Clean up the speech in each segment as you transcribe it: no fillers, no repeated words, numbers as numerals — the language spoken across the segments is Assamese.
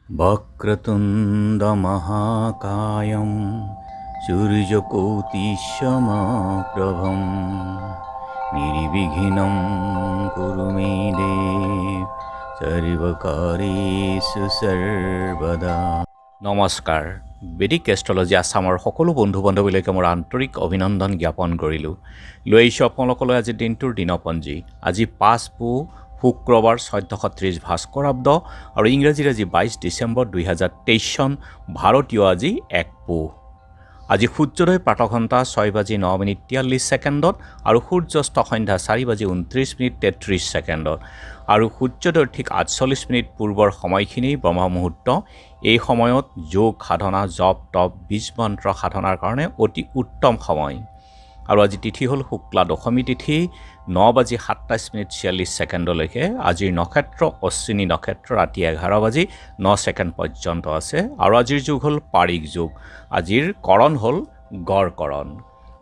वक्रतुण्डमहाकायं सूर्यकोटिसमप्रभं निर्विघ्नं कुरु मे देव सर्वकार्येषु सर्वदा। নমস্কাৰ। বেদিক এষ্ট্ৰলজি আছামৰ সকলো বন্ধু বান্ধৱীলৈকে মোৰ আন্তৰিক অভিনন্দন জ্ঞাপন কৰিলোঁ। লৈ আহিছোঁ আপোনালোকলৈ আজিৰ দিনটোৰ দিনপঞ্জী। আজি 5 পুহ শুক্ৰবাৰ 1430 ভাস্কৰাব্দ আৰু ইংৰাজীৰ আজি 22 ডিচেম্বৰ 2023 চন, ভাৰতীয় আজি 1 পুহ। আজি সূৰ্যোদয় প্ৰাতঃঘণ্টা 6:09:43 আৰু সূৰ্যাস্ত সন্ধ্যা 4:29:33 আৰু সূৰ্যোদয়ৰ ঠিক 48 মিনিট পূৰ্বৰ সময়খিনি ব্ৰহ্ম মুহূৰ্ত। এই সময়ত যোগ সাধনা, জপ তপ, বীজ মন্ত্ৰ সাধনাৰ কাৰণে অতি উত্তম সময়। আৰু আজি তিথি হ'ল শুক্লা দশমী তিথি, 9:27:46 আজিৰ নক্ষত্ৰ অশ্বিনী নক্ষত্ৰ, ৰাতি 11:09 পৰ্যন্ত আছে। আৰু আজিৰ যুগ হ'ল পাৰিঘ যুগ। আজিৰ কৰণ হ'ল গড়কৰণ।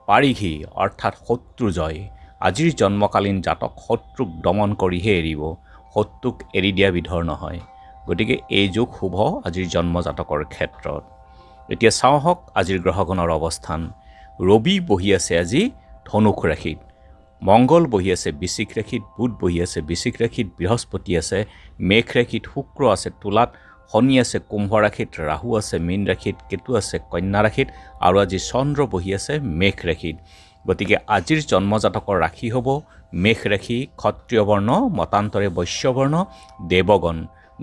পাৰিঘী অৰ্থাৎ শত্ৰুজয়। আজিৰ জন্মকালীন জাতক শত্ৰুক দমন কৰিহে এৰিব, শত্ৰুক এৰি দিয়া বিধৰ নহয়। গতিকে এই যুগ শুভ আজিৰ জন্মজাতকৰ ক্ষেত্ৰত। এতিয়া চাওঁ হওক আজিৰ গ্ৰহগণৰ অৱস্থান। ৰবি বহি আছে আজি ধনুষ ৰাশিত, মংগল বহি আছে বৃশ্চিক ৰাশিত, বুধ বহি আছে বৃশ্চিক ৰাশিত, বৃহস্পতি আছে মেঘ ৰাশিত, শুক্ৰ আছে তুলাত, শনি আছে কুম্ভ ৰাশিত, ৰাহু আছে মীন ৰাশিত, কেতু আছে কন্যা ৰাশিত আৰু আজি চন্দ্ৰ বহি আছে মেঘ ৰাশিত। গতিকে আজিৰ জন্মজাতকৰ ৰাশি হ'ব মেঘ ৰাশি, ক্ষত্ৰিয় বৰ্ণ, মতান্তৰে বৈশ্য বৰ্ণ, দেৱগণ,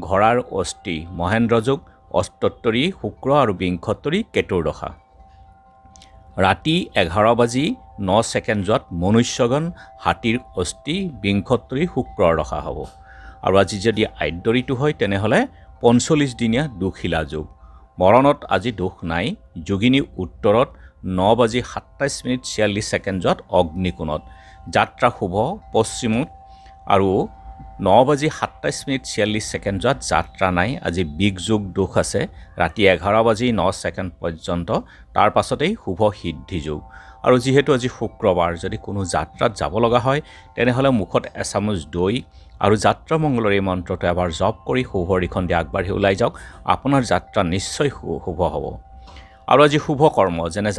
ঘোঁৰাৰ অস্থি, মহেন্দ্ৰ যোগ, অস্তোত্তৰী শুক্ৰ আৰু বিংশোত্তৰী কেতুৰ দশা। ৰাতি 11:09 মনুষ্যগণ, হাতীৰ অস্থি, বিংশোত্তৰী শুক্ৰৰ দশা হ'ব। আৰু আজি যদি আদ্য ঋতু হয় তেনেহ'লে 45 দিনীয়া দুখিলা যুগ। মৰণত আজি দোষ নাই। যোগিনী উত্তৰত 9:27:46 অগ্নিকোণত। যাত্ৰা শুভ পশ্চিমত আৰু 9:27:46 যাত্ৰা নাই। আজি বিগ যোগ দোষ আছে ৰাতি 11:09 পৰ্যন্ত, তাৰ পাছতেই শুভ সিদ্ধি যোগ। আৰু যিহেতু আজি শুক্ৰবাৰ, যদি কোনো যাত্ৰাত যাব লগা হয় তেনেহ'লে মুখত এচামুচ দৈ আৰু যাত্ৰা মংগলৰ এই মন্ত্ৰটো এবাৰ জপ কৰি শুভ দিশখন দি আগবাঢ়ি ওলাই যাওক, আপোনাৰ যাত্ৰা নিশ্চয় শুভ হ'ব। আৰু আজি শুভ কৰ্ম যেনে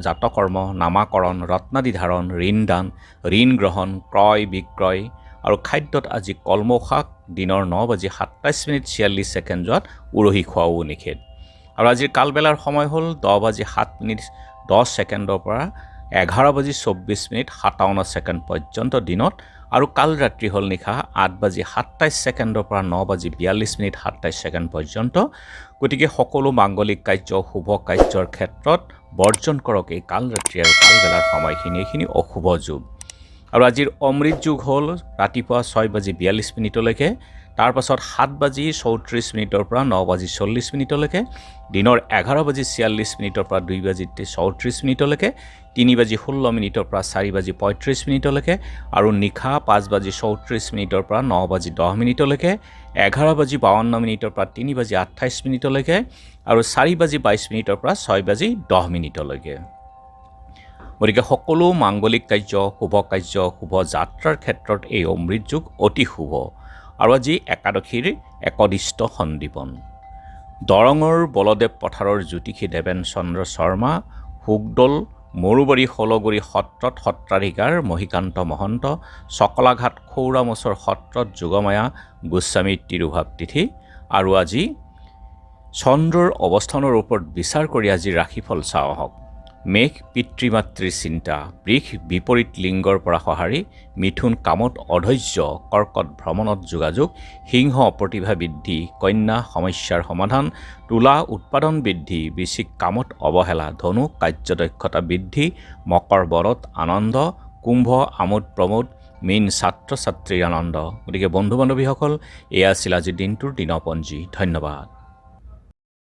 জাতকৰ্ম, নামাকৰণ, ৰত্নাদি ধাৰণ, ঋণ দান, ঋণ গ্ৰহণ, ক্ৰয় বিক্ৰয় আৰু খাদ্যত আজি কলমৌ শাক দিনৰ 9:27:46 উৰহি খোৱাও নিষেধ। আৰু আজিৰ কালবেলাৰ সময় হ'ল 10:07:10 পৰা 11:24:57 পৰ্যন্ত দিনত। আৰু কাল ৰাত্ৰি হ'ল নিশা 8:27 পৰা 9:42:27 পৰ্যন্ত। গতিকে সকলো মাংগলিক কাৰ্য, শুভ কাৰ্যৰ ক্ষেত্ৰত বৰ্জন কৰক এই কাল ৰাত্ৰি আৰু কালবেলাৰ সময়খিনি, এইখিনি অশুভ যুগ। আৰু আজিৰ অমৃত যুগ হ'ল ৰাতিপুৱা 6:42 তাৰপাছত 7:34 পৰা 9:40 দিনৰ 11:46 পৰা 2:34 3:16 পৰা 4:35 আৰু নিশা 5:34 পৰা 9:10 11:52 পৰা 3:28 আৰু 4:22 পৰা 6:10। গতিকে সকলো মাংগলিক কাৰ্য, শুভ কাৰ্য, শুভ যাত্ৰাৰ ক্ষেত্ৰত এই অমৃত যুগ অতি শুভ। আৰু আজি একাদশীৰ একদিষ্ট সন্দীপন। দৰঙৰ বলদেৱ পথাৰৰ জ্যোতিষী দেৱেন চন্দ্ৰ শৰ্মা, শুকদল মৰুবাৰী ষোলগুৰি সত্ৰত সত্ৰাধিকাৰ মহিকান্ত মহন্ত, চকলাঘাট খৌৰামচৰ সত্ৰত যোগমায়া গোস্বামী তিৰুভাৱ তিথি। আৰু আজি চন্দ্ৰৰ অৱস্থানৰ ওপৰত বিচাৰ কৰি আজি ৰাশিফল চাওঁ আহক। মেঘ পিতৃ মাতৃৰ চিন্তা, বৃষ বিপৰীত লিংগৰ পৰা সঁহাৰি, মিথুন কামত অধৈৰ্য, কৰ্কট ভ্ৰমণত যোগাযোগ, সিংহ প্ৰতিভা বৃদ্ধি, কন্যা সমস্যাৰ সমাধান, তুলা উৎপাদন বৃদ্ধি, বৃশ্চিক কামত অৱহেলা, ধনু কাৰ্যদক্ষতা বৃদ্ধি, মকৰ বৰত আনন্দ, কুম্ভ আমোদ প্ৰমোদ, মীন ছাত্ৰ ছাত্ৰীৰ আনন্দ। গতিকে বন্ধু বান্ধৱীসকল, এয়া আছিল আজিৰ দিনটোৰ দিনপঞ্জী। ধন্যবাদ।